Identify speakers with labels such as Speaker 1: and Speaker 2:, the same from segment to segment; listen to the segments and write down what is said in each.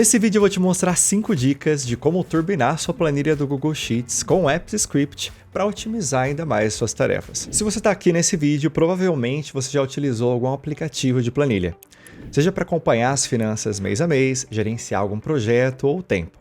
Speaker 1: Nesse vídeo eu vou te mostrar 5 dicas de como turbinar sua planilha do Google Sheets com o Apps Script para otimizar ainda mais suas tarefas. Se você está aqui nesse vídeo, provavelmente você já utilizou algum aplicativo de planilha, seja para acompanhar as finanças mês a mês, gerenciar algum projeto ou tempo.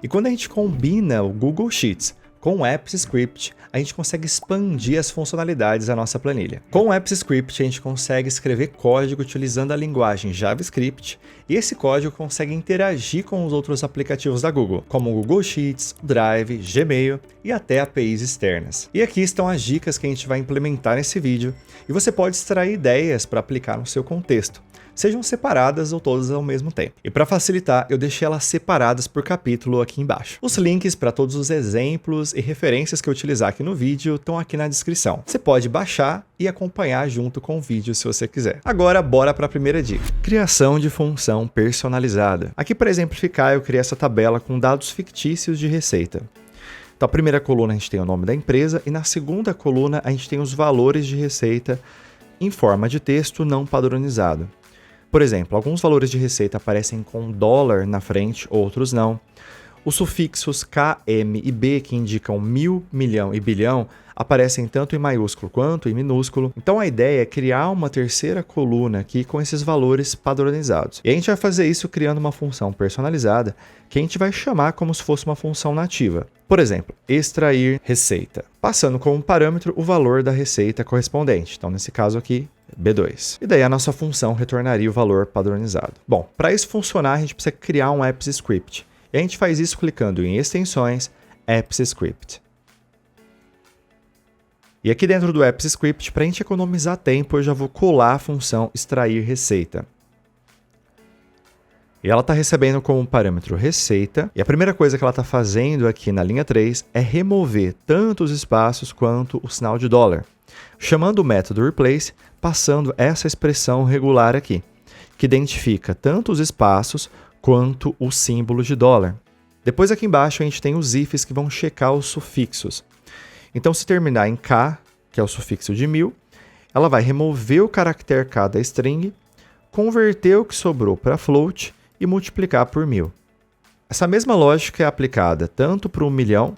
Speaker 1: E quando a gente combina o Google Sheets com o Apps Script, a gente consegue expandir as funcionalidades da nossa planilha. Com o Apps Script, a gente consegue escrever código utilizando a linguagem JavaScript, e esse código consegue interagir com os outros aplicativos da Google, como o Google Sheets, Drive, Gmail e até APIs externas. E aqui estão as dicas que a gente vai implementar nesse vídeo, e você pode extrair ideias para aplicar no seu contexto, sejam separadas ou todas ao mesmo tempo. E para facilitar, eu deixei elas separadas por capítulo aqui embaixo. Os links para todos os exemplos e referências que eu utilizar aqui no vídeo estão aqui na descrição. Você pode baixar e acompanhar junto com o vídeo se você quiser. Agora, bora para a primeira dica. Criação de função personalizada. Aqui, para exemplificar, eu criei essa tabela com dados fictícios de receita. Então, a primeira coluna a gente tem o nome da empresa e na segunda coluna a gente tem os valores de receita em forma de texto não padronizado. Por exemplo, alguns valores de receita aparecem com dólar na frente, outros não. Os sufixos K, M e B, que indicam mil, milhão e bilhão, aparecem tanto em maiúsculo quanto em minúsculo. Então a ideia é criar uma terceira coluna aqui com esses valores padronizados. E a gente vai fazer isso criando uma função personalizada que a gente vai chamar como se fosse uma função nativa. Por exemplo, extrair receita, passando como parâmetro o valor da receita correspondente. Então nesse caso aqui, B2. E daí a nossa função retornaria o valor padronizado. Bom, para isso funcionar, a gente precisa criar um Apps Script. E a gente faz isso clicando em Extensões, Apps Script. E aqui dentro do Apps Script, para a gente economizar tempo, eu já vou colar a função extrair receita. E ela está recebendo como parâmetro receita. E a primeira coisa que ela está fazendo aqui na linha 3 é remover tanto os espaços quanto o sinal de dólar, chamando o método replace, passando essa expressão regular aqui, que identifica tanto os espaços quanto o símbolo de dólar. Depois aqui embaixo a gente tem os ifs que vão checar os sufixos. Então se terminar em K, que é o sufixo de 1000, ela vai remover o caractere K da string, converter o que sobrou para float e multiplicar por 1000. Essa mesma lógica é aplicada tanto para o milhão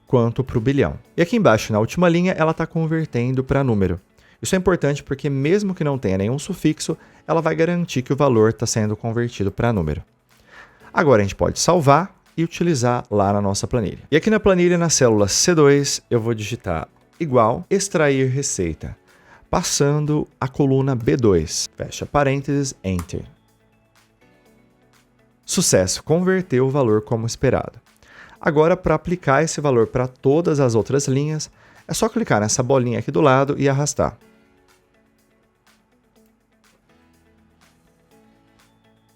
Speaker 1: quanto para o bilhão. E aqui embaixo, na última linha, ela está convertendo para número. Isso é importante porque mesmo que não tenha nenhum sufixo, ela vai garantir que o valor está sendo convertido para número. Agora a gente pode salvar e utilizar lá na nossa planilha. E aqui na planilha, na célula C2, eu vou digitar igual, extrair receita, passando a coluna B2. Fecha parênteses, Enter. Sucesso, converteu o valor como esperado. Agora, para aplicar esse valor para todas as outras linhas, é só clicar nessa bolinha aqui do lado e arrastar.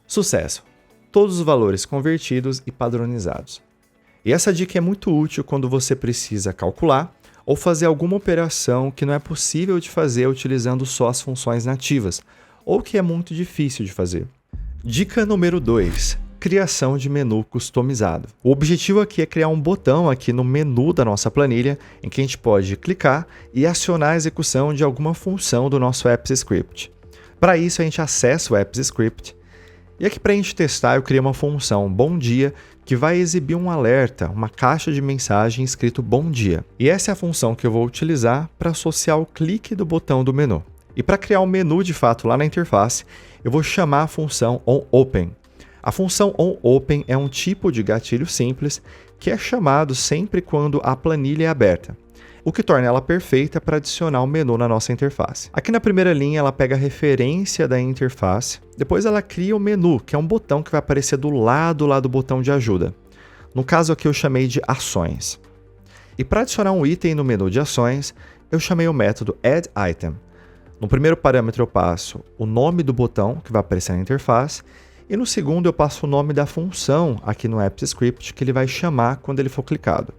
Speaker 1: Sucesso! Todos os valores convertidos e padronizados. E essa dica é muito útil quando você precisa calcular ou fazer alguma operação que não é possível de fazer utilizando só as funções nativas, ou que é muito difícil de fazer. Dica número 2. Criação de menu customizado. O objetivo aqui é criar um botão aqui no menu da nossa planilha em que a gente pode clicar e acionar a execução de alguma função do nosso Apps Script. Para isso a gente acessa o Apps Script e aqui para a gente testar eu criei uma função bom dia que vai exibir um alerta, uma caixa de mensagem escrito bom dia. E essa é a função que eu vou utilizar para associar o clique do botão do menu. E para criar um menu de fato lá na interface, eu vou chamar a função onOpen. A função onOpen é um tipo de gatilho simples que é chamado sempre quando a planilha é aberta, o que torna ela perfeita para adicionar um menu na nossa interface. Aqui na primeira linha ela pega a referência da interface, depois ela cria o menu, que é um botão que vai aparecer do lado lá do botão de ajuda. No caso aqui eu chamei de ações. E para adicionar um item no menu de ações, eu chamei o método addItem. No primeiro parâmetro eu passo o nome do botão que vai aparecer na interface, e no segundo eu passo o nome da função aqui no Apps Script que ele vai chamar quando ele for clicado.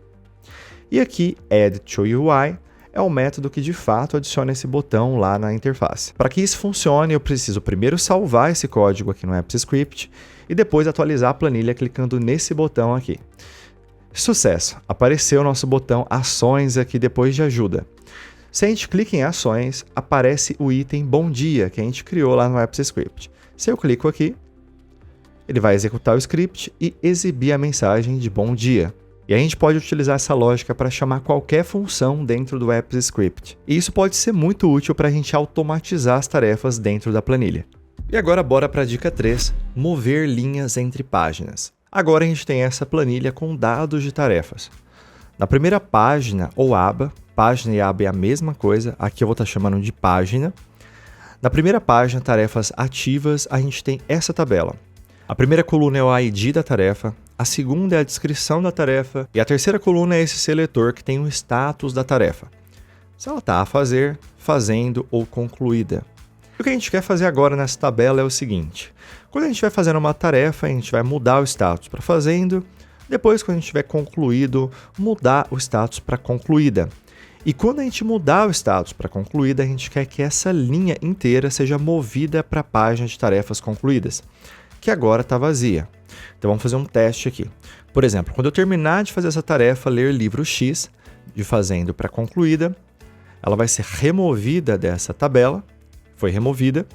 Speaker 1: E aqui, Add to UI, é o método que de fato adiciona esse botão lá na interface. Para que isso funcione, eu preciso primeiro salvar esse código aqui no Apps Script e depois atualizar a planilha clicando nesse botão aqui. Sucesso! Apareceu o nosso botão Ações aqui depois de ajuda. Se a gente clica em Ações, aparece o item Bom Dia que a gente criou lá no Apps Script. Se eu clico aqui, Ele vai executar o script e exibir a mensagem de bom dia. E a gente pode utilizar essa lógica para chamar qualquer função dentro do Apps Script. E isso pode ser muito útil para a gente automatizar as tarefas dentro da planilha. E agora bora para a dica 3, mover linhas entre páginas. Agora a gente tem essa planilha com dados de tarefas. Na primeira página ou aba, página e aba é a mesma coisa, aqui eu vou estar chamando de página. Na primeira página, tarefas ativas, a gente tem essa tabela. A primeira coluna é o ID da tarefa, a segunda é a descrição da tarefa e a terceira coluna é esse seletor que tem o status da tarefa. Se ela está a fazer, fazendo ou concluída. O que a gente quer fazer agora nessa tabela é o seguinte. Quando a gente vai fazendo uma tarefa, a gente vai mudar o status para fazendo. Depois, quando a gente tiver concluído, mudar o status para concluída. E quando a gente mudar o status para concluída, a gente quer que essa linha inteira seja movida para a página de tarefas concluídas, que agora está vazia. Então vamos fazer um teste aqui. Por exemplo, quando eu terminar de fazer essa tarefa, ler livro X, de fazendo para concluída, ela vai ser removida dessa tabela, foi removida,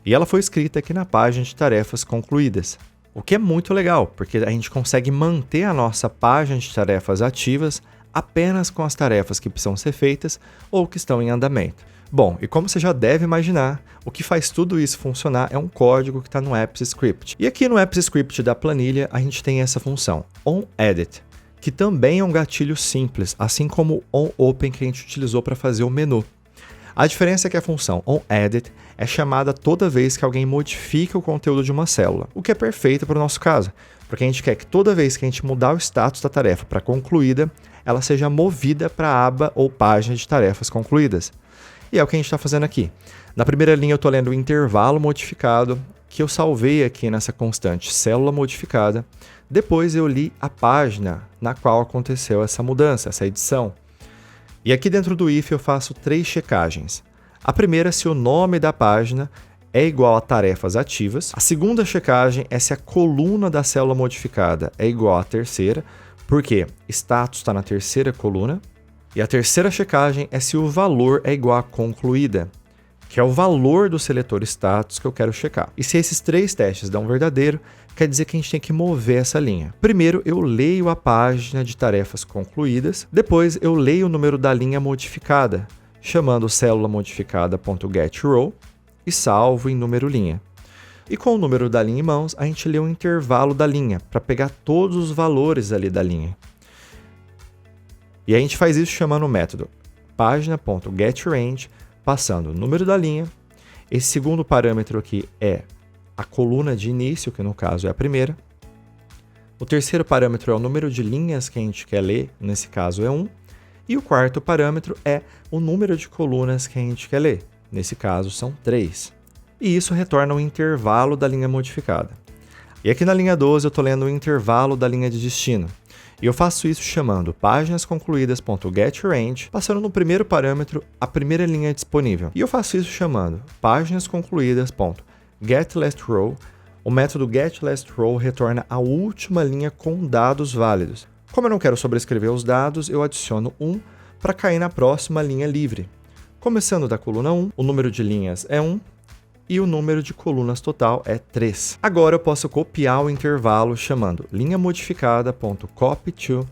Speaker 1: e ela foi escrita aqui na página de tarefas concluídas. O que é muito legal, porque a gente consegue manter a nossa página de tarefas ativas apenas com as tarefas que precisam ser feitas ou que estão em andamento. Bom, e como você já deve imaginar, o que faz tudo isso funcionar é um código que está no Apps Script. E aqui no Apps Script da planilha, a gente tem essa função, onEdit, que também é um gatilho simples, assim como o onOpen que a gente utilizou para fazer o menu. A diferença é que a função onEdit é chamada toda vez que alguém modifica o conteúdo de uma célula, o que é perfeito para o nosso caso, porque a gente quer que toda vez que a gente mudar o status da tarefa para concluída, ela seja movida para a aba ou página de tarefas concluídas. E é o que a gente está fazendo aqui. Na primeira linha eu estou lendo o intervalo modificado, que eu salvei aqui nessa constante célula modificada. Depois eu li a página na qual aconteceu essa mudança, essa edição. E aqui dentro do if eu faço 3 checagens. A primeira é se o nome da página é igual a tarefas ativas. A segunda checagem é se a coluna da célula modificada é igual à terceira, porque status está na terceira coluna. E a terceira checagem é se o valor é igual a concluída, que é o valor do seletor status que eu quero checar. E se esses 3 testes dão verdadeiro, quer dizer que a gente tem que mover essa linha. Primeiro, eu leio a página de tarefas concluídas. Depois, eu leio o número da linha modificada, chamando célula modificada.getRow e salvo em número linha. E com o número da linha em mãos, a gente lê o intervalo da linha, para pegar todos os valores ali da linha. E a gente faz isso chamando o método página.getRange, passando o número da linha. Esse segundo parâmetro aqui é a coluna de início, que no caso é a primeira. O terceiro parâmetro é o número de linhas que a gente quer ler, nesse caso é 1. E o quarto parâmetro é o número de colunas que a gente quer ler, nesse caso são 3. E isso retorna o intervalo da linha modificada. E aqui na linha 12 eu estou lendo o intervalo da linha de destino. E eu faço isso chamando páginasconcluídas.getRange, passando no primeiro parâmetro a primeira linha disponível. E eu faço isso chamando páginasconcluídas.getLastRow. O método getLastRow retorna a última linha com dados válidos. Como eu não quero sobrescrever os dados, eu adiciono 1 para cair na próxima linha livre. Começando da coluna 1, o número de linhas é 1 e o número de colunas total é 3. Agora eu posso copiar o intervalo chamando linha modificada.copy_to,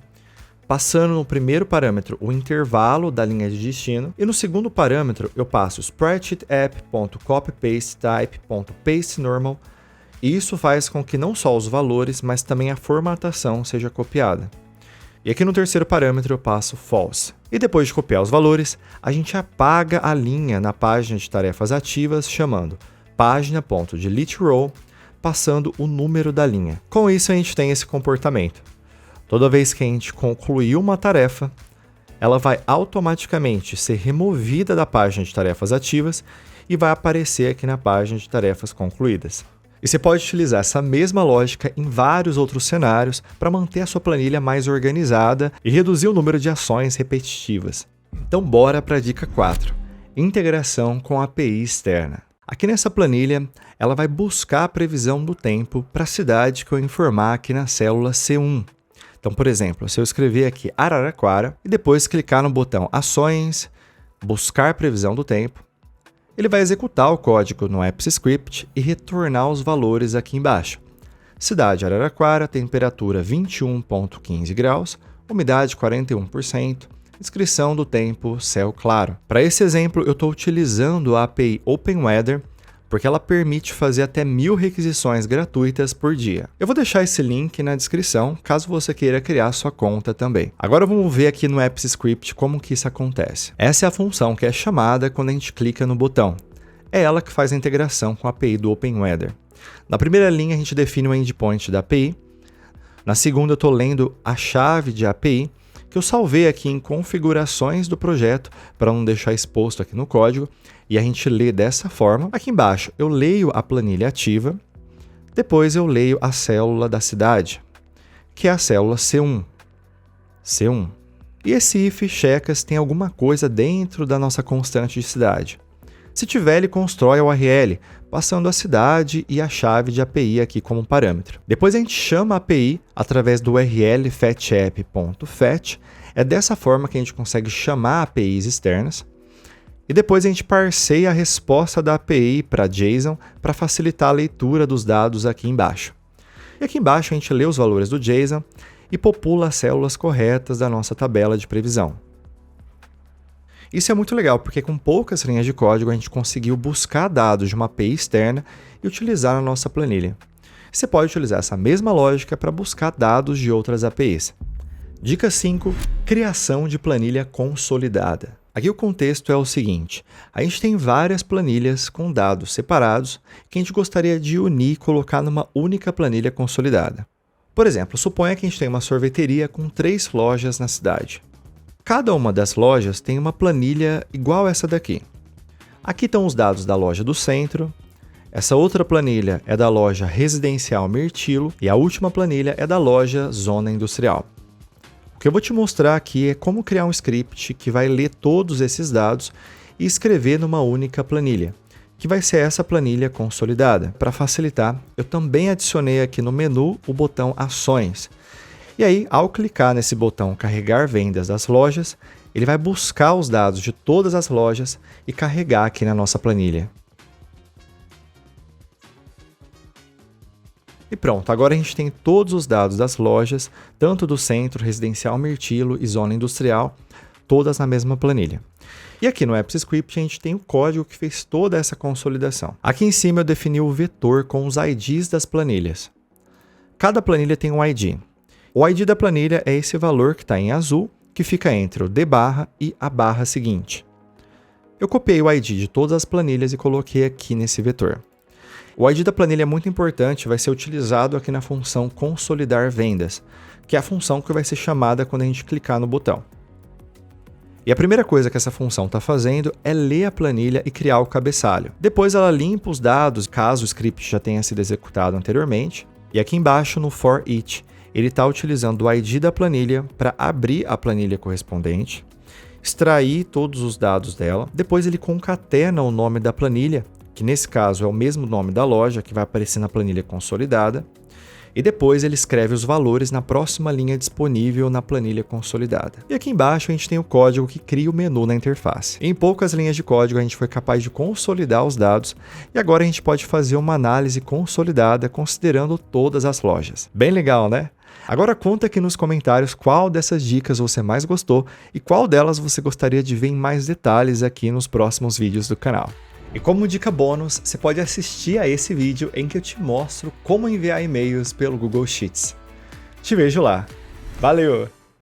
Speaker 1: passando no primeiro parâmetro o intervalo da linha de destino e no segundo parâmetro eu passo spreadsheet_app.copyPasteType.pasteNormal e isso faz com que não só os valores, mas também a formatação seja copiada. E aqui no terceiro parâmetro eu passo false. E depois de copiar os valores, a gente apaga a linha na página de tarefas ativas chamando página.deleteRow, passando o número da linha. Com isso a gente tem esse comportamento. Toda vez que a gente concluir uma tarefa, ela vai automaticamente ser removida da página de tarefas ativas e vai aparecer aqui na página de tarefas concluídas. E você pode utilizar essa mesma lógica em vários outros cenários para manter a sua planilha mais organizada e reduzir o número de ações repetitivas. Então bora para a dica 4, integração com a API externa. Aqui nessa planilha, ela vai buscar a previsão do tempo para a cidade que eu informar aqui na célula C1. Então, por exemplo, se eu escrever aqui Araraquara e depois clicar no botão Ações, Buscar previsão do tempo, ele vai executar o código no Apps Script e retornar os valores aqui embaixo. cidade Araraquara, temperatura 21,15 graus, umidade 41%, descrição do tempo, céu claro. Para esse exemplo, eu estou utilizando a API OpenWeather, porque ela permite fazer até 1000 requisições gratuitas por dia. Eu vou deixar esse link na descrição, caso você queira criar sua conta também. Agora vamos ver aqui no AppsScript como que isso acontece. Essa é a função que é chamada quando a gente clica no botão. É ela que faz a integração com a API do OpenWeather. Na primeira linha a gente define o endpoint da API. Na segunda eu estou lendo a chave de API, que eu salvei aqui em configurações do projeto para não deixar exposto aqui no código, e a gente lê dessa forma. Aqui embaixo eu leio a planilha ativa, depois eu leio a célula da cidade, que é a célula C1. C1. E esse if checa se tem alguma coisa dentro da nossa constante de cidade. Se tiver, ele constrói a URL, passando a cidade e a chave de API aqui como parâmetro. Depois a gente chama a API através do URL fetchapp.fetch. É dessa forma que a gente consegue chamar APIs externas. E depois a gente parseia a resposta da API para JSON para facilitar a leitura dos dados aqui embaixo. E aqui embaixo a gente lê os valores do JSON e popula as células corretas da nossa tabela de previsão. Isso é muito legal, porque com poucas linhas de código a gente conseguiu buscar dados de uma API externa e utilizar na nossa planilha. Você pode utilizar essa mesma lógica para buscar dados de outras APIs. Dica 5. Criação de planilha consolidada. Aqui o contexto é o seguinte: a gente tem várias planilhas com dados separados que a gente gostaria de unir e colocar numa única planilha consolidada. Por exemplo, suponha que a gente tem uma sorveteria com 3 lojas na cidade. Cada uma das lojas tem uma planilha igual essa daqui. Aqui estão os dados da loja do centro, essa outra planilha é da loja residencial Mirtilo e a última planilha é da loja Zona Industrial. O que eu vou te mostrar aqui é como criar um script que vai ler todos esses dados e escrever numa única planilha, que vai ser essa planilha consolidada. Para facilitar, eu também adicionei aqui no menu o botão Ações. E aí, ao clicar nesse botão Carregar vendas das lojas, ele vai buscar os dados de todas as lojas e carregar aqui na nossa planilha. E pronto, agora a gente tem todos os dados das lojas, tanto do centro, residencial Mirtilo e zona industrial, todas na mesma planilha. E aqui no AppsScript a gente tem o código que fez toda essa consolidação. Aqui em cima eu defini o vetor com os IDs das planilhas. Cada planilha tem um ID. O ID da planilha é esse valor que está em azul, que fica entre o D barra e a barra seguinte. Eu copiei o ID de todas as planilhas e coloquei aqui nesse vetor. O ID da planilha é muito importante, vai ser utilizado aqui na função consolidar vendas, que é a função que vai ser chamada quando a gente clicar no botão. E a primeira coisa que essa função está fazendo é ler a planilha e criar o cabeçalho. Depois ela limpa os dados, caso o script já tenha sido executado anteriormente. E aqui embaixo no for each, ele está utilizando o ID da planilha para abrir a planilha correspondente, extrair todos os dados dela, depois ele concatena o nome da planilha, que nesse caso é o mesmo nome da loja que vai aparecer na planilha consolidada, e depois ele escreve os valores na próxima linha disponível na planilha consolidada. E aqui embaixo a gente tem o código que cria o menu na interface. Em poucas linhas de código a gente foi capaz de consolidar os dados e agora a gente pode fazer uma análise consolidada considerando todas as lojas. Bem legal, né? Agora conta aqui nos comentários qual dessas dicas você mais gostou e qual delas você gostaria de ver em mais detalhes aqui nos próximos vídeos do canal. E como dica bônus, você pode assistir a esse vídeo em que eu te mostro como enviar e-mails pelo Google Sheets. Te vejo lá. Valeu!